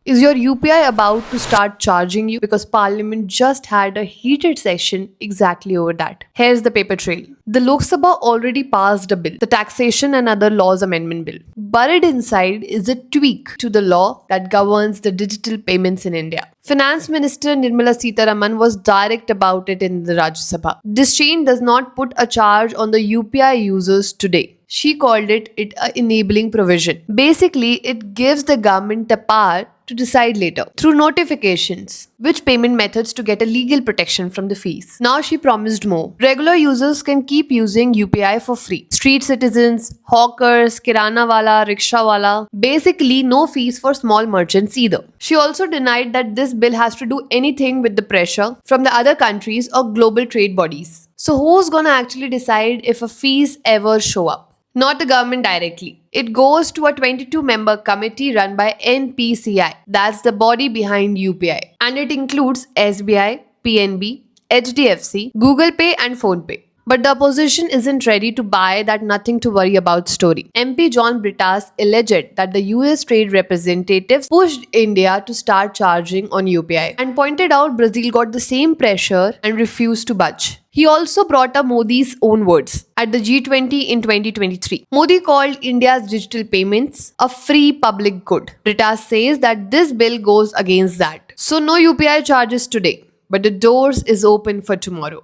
Is your UPI about to start charging you? Because Parliament just had a heated session exactly over that. Here's the paper trail. The Lok Sabha already passed a bill, the Taxation and Other Laws Amendment Bill. Buried inside is a tweak to the law that governs the digital payments in India. Finance Minister Nirmala Sitharaman was direct about it in the Rajya Sabha. This change does not put a charge on the UPI users today. She called it a enabling provision. Basically, it gives the government the power to decide later through notifications which payment methods to get a legal protection from the fees. Now she promised more. Regular users can keep using UPI for free. Street citizens, hawkers, kirana wala, rickshaw wala, basically no fees for small merchants either. She also denied that this bill has to do anything with the pressure from the other countries or global trade bodies. So who's gonna actually decide if a fees ever show up? Not the government directly. It goes to a 22-member committee run by NPCI. That's the body behind UPI. And it includes SBI, PNB, HDFC, Google Pay and PhonePe. But the opposition isn't ready to buy that nothing to worry about story. MP John Brittas alleged that the US trade representatives pushed India to start charging on UPI and pointed out Brazil got the same pressure and refused to budge. He also brought up Modi's own words at the G20 in 2023. Modi called India's digital payments a free public good. Brittas says that this bill goes against that. So no UPI charges today, but the doors is open for tomorrow.